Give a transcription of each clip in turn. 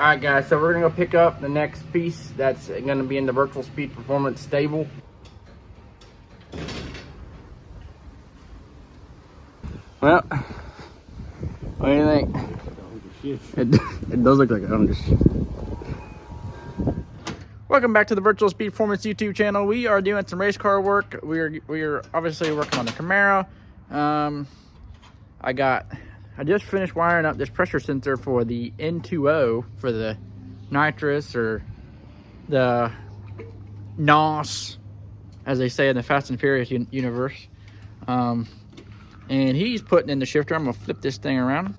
Alright guys, so we're gonna go pick up the next piece that's gonna be in the virtual speed performance stable. Well, what do you think? It does look like I'm just... Welcome back to the Virtual Speed Performance YouTube channel. We are doing some race car work. We are obviously working on the Camaro. I just finished wiring up this pressure sensor for the N2O for the nitrous, or the NOS, as they say in the Fast and Furious universe. And he's putting in the shifter. I'm gonna flip this thing around.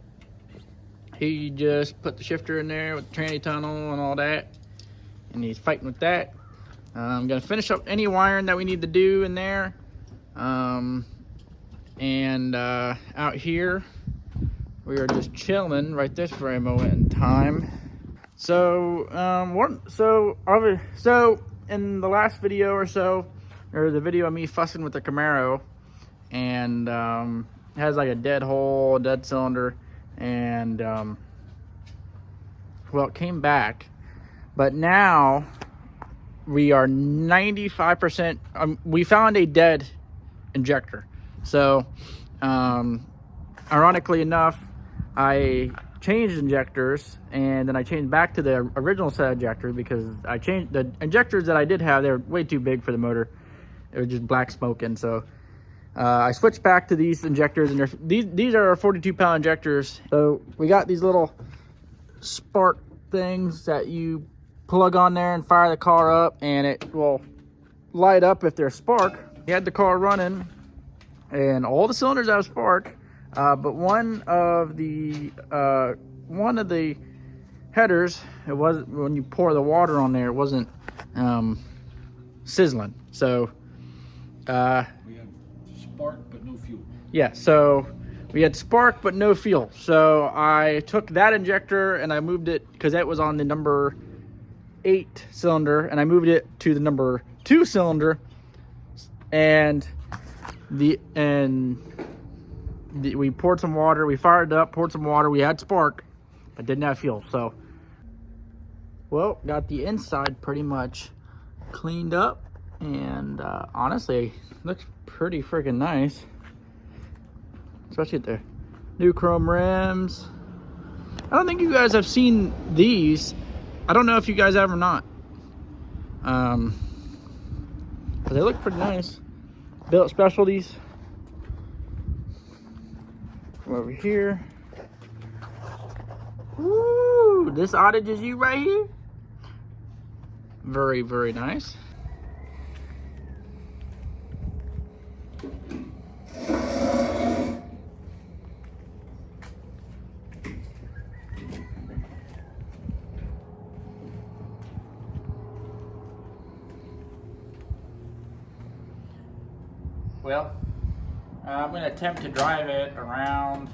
He just put the shifter in there with the tranny tunnel and all that, and he's fighting with that. I'm gonna finish up any wiring that we need to do in there. Out here, we are just chilling right this very moment in time. So, in the last video or so, there was a video of me fussing with the Camaro, and it has like a dead hole, dead cylinder, and well, it came back, but now we are 95%. We found a dead injector. So, ironically enough, I changed injectors, and then I changed back to the original set injector because I changed the injectors that I did have. They were way too big for the motor. It was just black smoking. So I switched back to these injectors, and these are 42-pound injectors. So we got these little spark things that you plug on there and fire the car up, and it will light up if there's spark. You had the car running, and all the cylinders have spark. But one of the headers, it wasn't, when you pour the water on there, it wasn't sizzling. So we had spark but no fuel. Yeah, so we had spark but no fuel. So I took that injector and I moved it, because that was on the number 8 cylinder, and I moved it to the number 2 cylinder, and we poured some water, we fired it up, poured some water, we had spark, but didn't have fuel. So, well, got the inside pretty much cleaned up, and honestly, looks pretty freaking nice, especially with the new chrome rims. I don't think you guys have seen these. I don't know if you guys have or not, but they look pretty nice. Built Specialties. Come over here. Ooh, this Otage is you right here. Very, very nice. Well, I'm going to attempt to drive it around,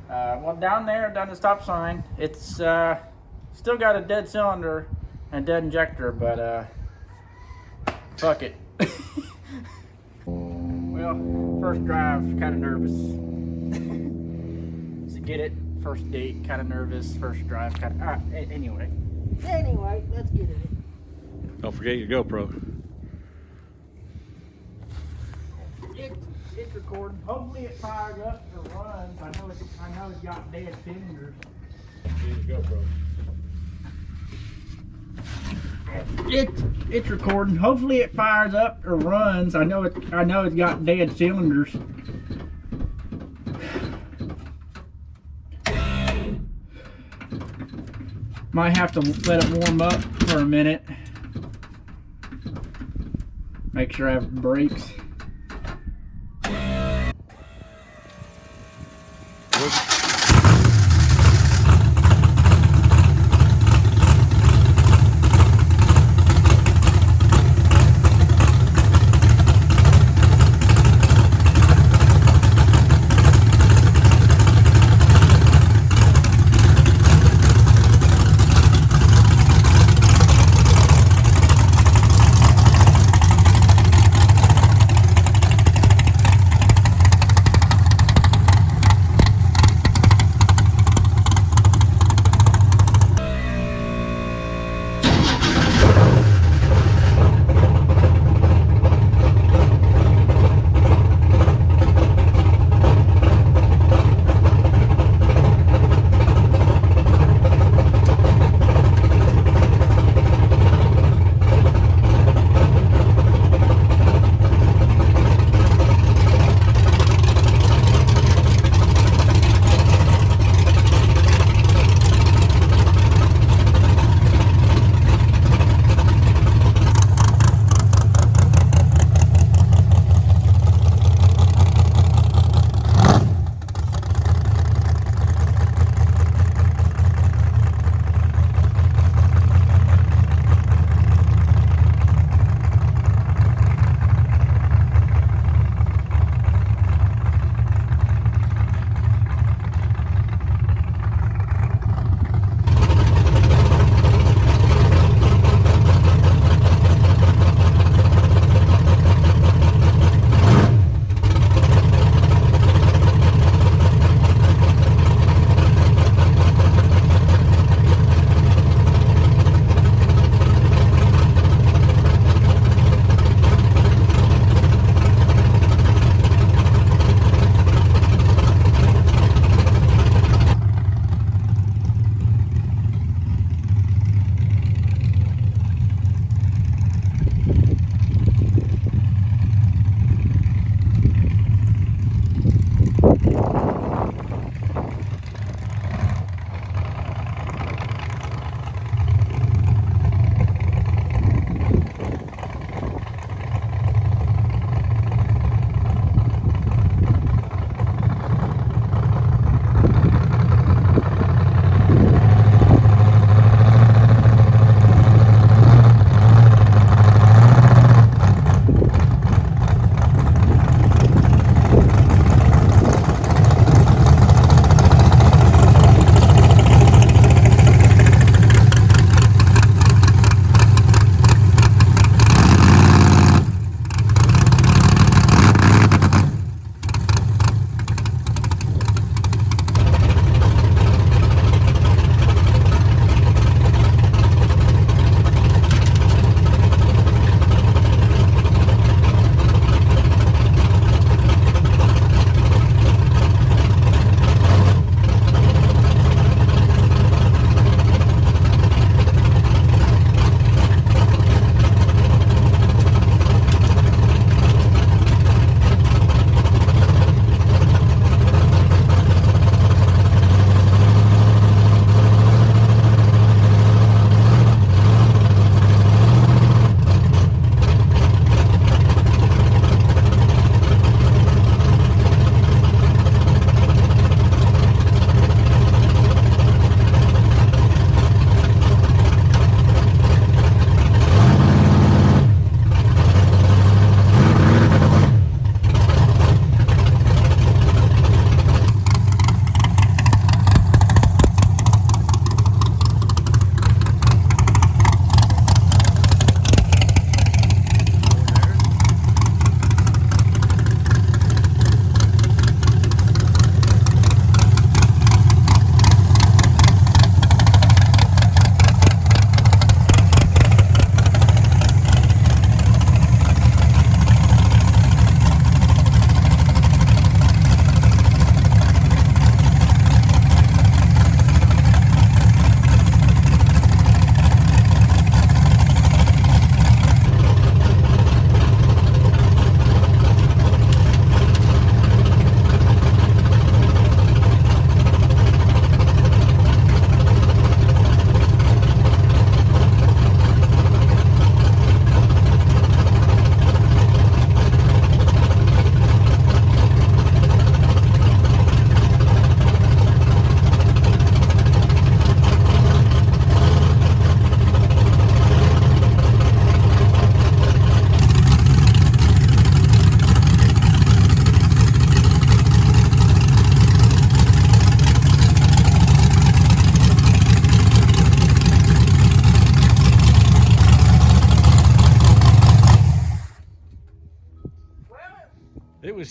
well, down there, down the stop sign. It's still got a dead cylinder and a dead injector, but fuck it. Well, first drive, kind of nervous. To get it, first date, kind of nervous. First drive, kind of, anyway, let's get it. Don't forget your GoPro. It's recording. Hopefully it fires up or runs. I know it's got dead cylinders. Here's your GoPro. It's recording. Hopefully it fires up or runs. I know it's got dead cylinders. Might have to let it warm up for a minute. Make sure I have brakes.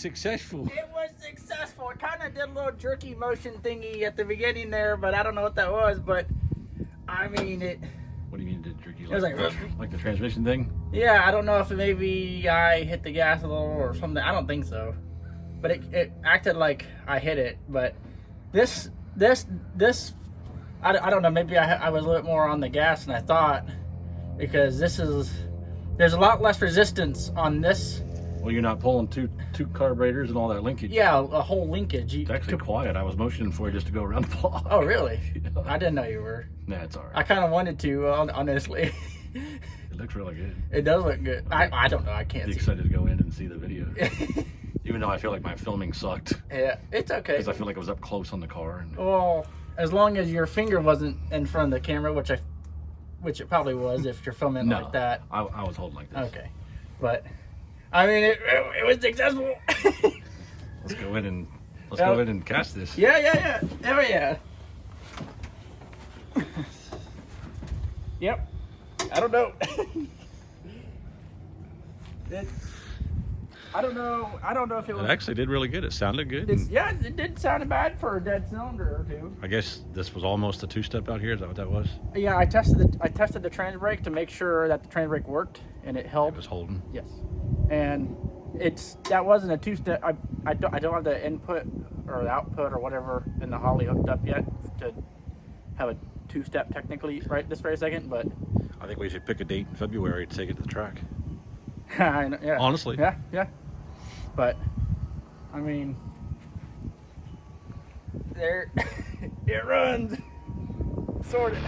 successful. It was successful. It kind of did a little jerky motion thingy at the beginning there, but I don't know what that was. But I mean, it. What do you mean, did jerky? was Like the transmission thing? Yeah, I don't know if maybe I hit the gas a little or something. I don't think so. But it acted like I hit it. But this, I don't know. Maybe I was a little bit more on the gas than I thought, because there's a lot less resistance on this. Well, you're not pulling two carburetors and all that linkage. Yeah, a whole linkage. It's actually quiet. I was motioning for you just to go around the block. Oh, really? Yeah. I didn't know you were. Nah, it's all right. I kind of wanted to, honestly. It looks really good. It does look good. I don't know. I can't Be see. excited to go in and see the video. Even though I feel like my filming sucked. Yeah, it's okay. Because I feel like it was up close on the car. And Well, as long as your finger wasn't in front of the camera, which it probably was if you're filming no, like that. I was holding like this. Okay, but I mean, it was successful. Let's go in and cast this. Yeah. Oh yeah. Yep. I don't know. I don't know if it was. It actually did really good. It sounded good. Yeah, it did sound bad for a dead cylinder or two. I guess this was almost a two-step out here. Is that what that was? Yeah, I tested the trans brake to make sure that the trans brake worked, and it held. It was holding. Yes, and that wasn't a two-step. I don't have the input or the output or whatever in the Holly hooked up yet to have a two-step technically right this very second, but I think we should pick a date in February to take it to the track. I know, yeah. Honestly. Yeah. But I mean, there it runs, sort of.